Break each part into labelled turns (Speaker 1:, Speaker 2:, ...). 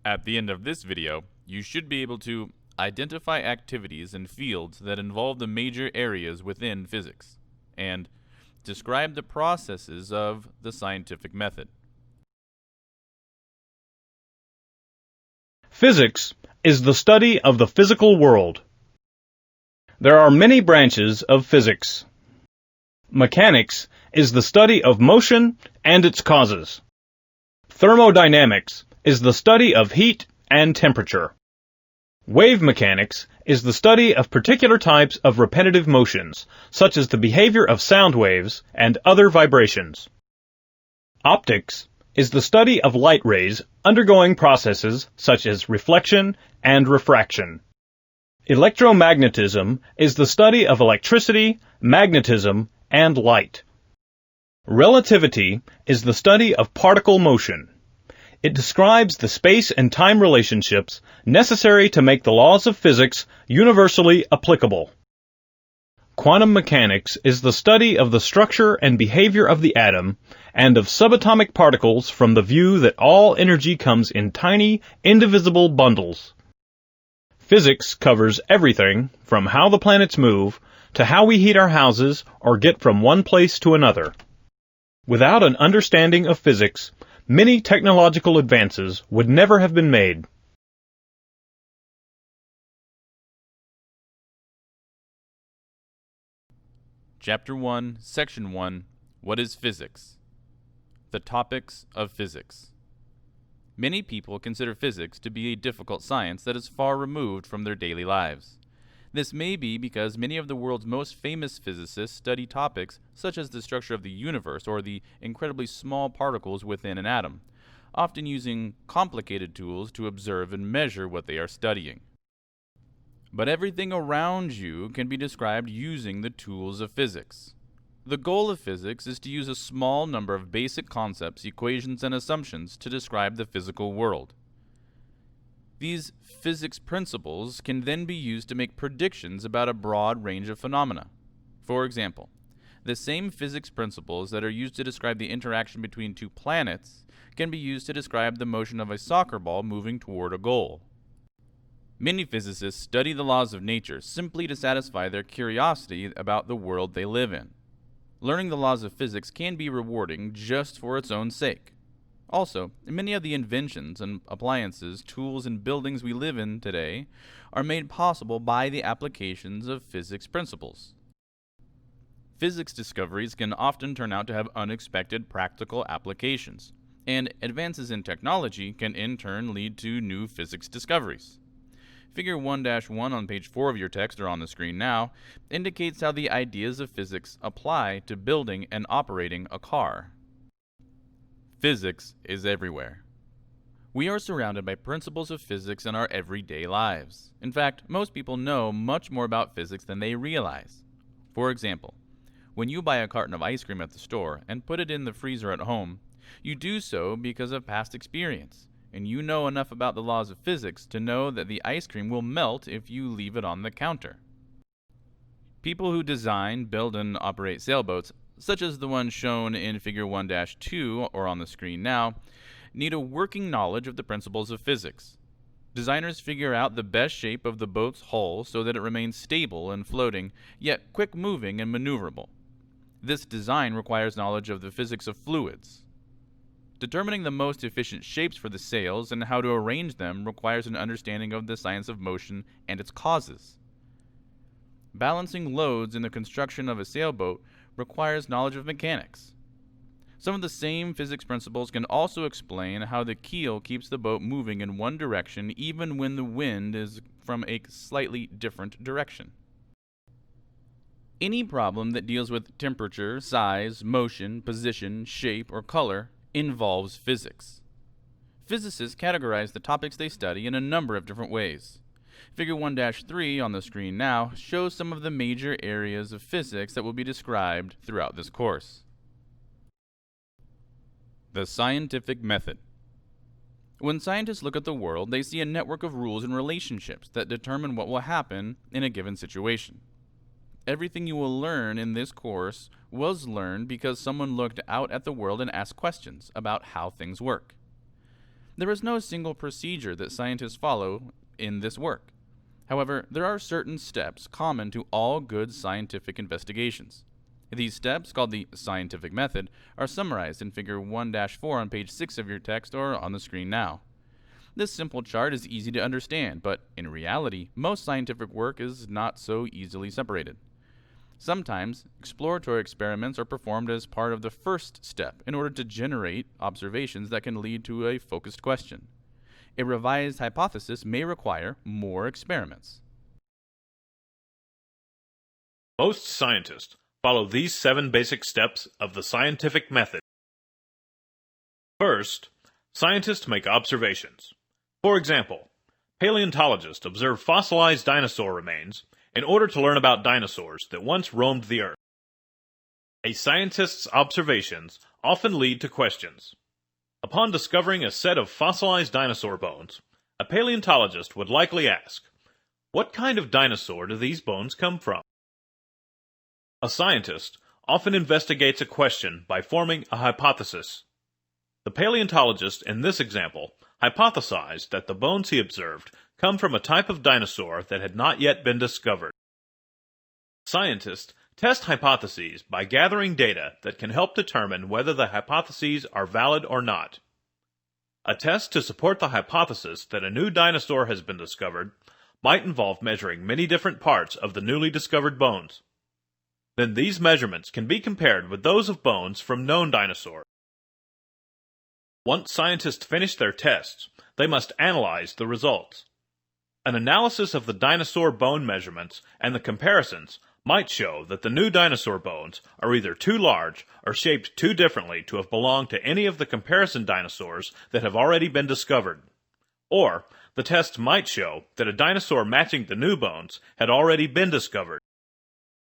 Speaker 1: At the end of this video, you should be able to identify activities and fields that involve the major areas within physics, and describe the processes of the scientific method.
Speaker 2: Physics is the study of the physical world. There are many branches of physics. Mechanics is the study of motion and its causes. Thermodynamics is the study of heat and temperature. Wave mechanics is the study of particular types of repetitive motions, such as the behavior of sound waves and other vibrations. Optics is the study of light rays undergoing processes such as reflection and refraction. Electromagnetism is the study of electricity, magnetism, and light. Relativity is the study of particle motion. It describes the space and time relationships necessary to make the laws of physics universally applicable. Quantum mechanics is the study of the structure and behavior of the atom and of subatomic particles from the view that all energy comes in tiny, indivisible bundles. Physics covers everything from how the planets move to how we heat our houses or get from one place to another. Without an understanding of physics, many technological advances would never have been made.
Speaker 1: Chapter 1, Section 1, What is Physics? The topics of physics. Many people consider physics to be a difficult science that is far removed from their daily lives. This may be because many of the world's most famous physicists study topics such as the structure of the universe or the incredibly small particles within an atom, often using complicated tools to observe and measure what they are studying. But everything around you can be described using the tools of physics. The goal of physics is to use a small number of basic concepts, equations, and assumptions to describe the physical world. These physics principles can then be used to make predictions about a broad range of phenomena. For example, the same physics principles that are used to describe the interaction between two planets can be used to describe the motion of a soccer ball moving toward a goal. Many physicists study the laws of nature simply to satisfy their curiosity about the world they live in. Learning the laws of physics can be rewarding just for its own sake. Also, many of the inventions and appliances, tools, and buildings we live in today are made possible by the applications of physics principles. Physics discoveries can often turn out to have unexpected practical applications, and advances in technology can in turn lead to new physics discoveries. Figure 1-1 on page 4 of your text or on the screen now indicates how the ideas of physics apply to building and operating a car. Physics is everywhere. We are surrounded by principles of physics in our everyday lives. In fact, most people know much more about physics than they realize. For example, when you buy a carton of ice cream at the store and put it in the freezer at home, you do so because of past experience, and you know enough about the laws of physics to know that the ice cream will melt if you leave it on the counter. People who design, build, and operate sailboats, such as the one shown in Figure 1-2 or on the screen now, need a working knowledge of the principles of physics. Designers figure out the best shape of the boat's hull so that it remains stable and floating, yet quick-moving and maneuverable. This design requires knowledge of the physics of fluids. Determining the most efficient shapes for the sails and how to arrange them requires an understanding of the science of motion and its causes. Balancing loads in the construction of a sailboat requires knowledge of mechanics. Some of the same physics principles can also explain how the keel keeps the boat moving in one direction even when the wind is from a slightly different direction. Any problem that deals with temperature, size, motion, position, shape, or color involves physics. Physicists categorize the topics they study in a number of different ways. Figure 1-3 on the screen now shows some of the major areas of physics that will be described throughout this course. The scientific method. When scientists look at the world, they see a network of rules and relationships that determine what will happen in a given situation. Everything you will learn in this course was learned because someone looked out at the world and asked questions about how things work. There is no single procedure that scientists follow in this work. However, there are certain steps common to all good scientific investigations. These steps, called the scientific method, are summarized in Figure 1-4 on page 6 of your text or on the screen now. This simple chart is easy to understand, but in reality, most scientific work is not so easily separated. Sometimes, exploratory experiments are performed as part of the first step in order to generate observations that can lead to a focused question. A revised hypothesis may require more experiments.
Speaker 2: Most scientists follow these 7 basic steps of the scientific method. First, scientists make observations. For example, paleontologists observe fossilized dinosaur remains in order to learn about dinosaurs that once roamed the earth. A scientist's observations often lead to questions. Upon discovering a set of fossilized dinosaur bones, a paleontologist would likely ask, "What kind of dinosaur do these bones come from?" A scientist often investigates a question by forming a hypothesis. The paleontologist in this example hypothesized that the bones he observed come from a type of dinosaur that had not yet been discovered. Scientists test hypotheses by gathering data that can help determine whether the hypotheses are valid or not. A test to support the hypothesis that a new dinosaur has been discovered might involve measuring many different parts of the newly discovered bones. Then these measurements can be compared with those of bones from known dinosaurs. Once scientists finish their tests, they must analyze the results. An analysis of the dinosaur bone measurements and the comparisons might show that the new dinosaur bones are either too large or shaped too differently to have belonged to any of the comparison dinosaurs that have already been discovered. Or, the tests might show that a dinosaur matching the new bones had already been discovered.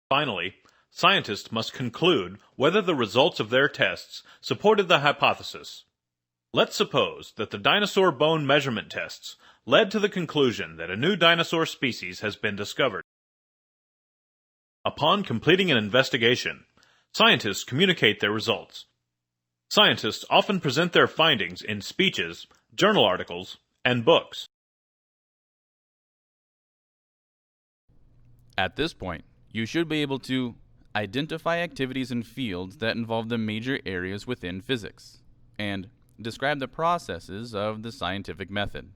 Speaker 2: Finally, scientists must conclude whether the results of their tests supported the hypothesis. Let's suppose that the dinosaur bone measurement tests led to the conclusion that a new dinosaur species has been discovered. Upon completing an investigation, scientists communicate their results. Scientists often present their findings in speeches, journal articles, and books.
Speaker 1: At this point, you should be able to identify activities in fields that involve the major areas within physics, and describe the processes of the scientific method.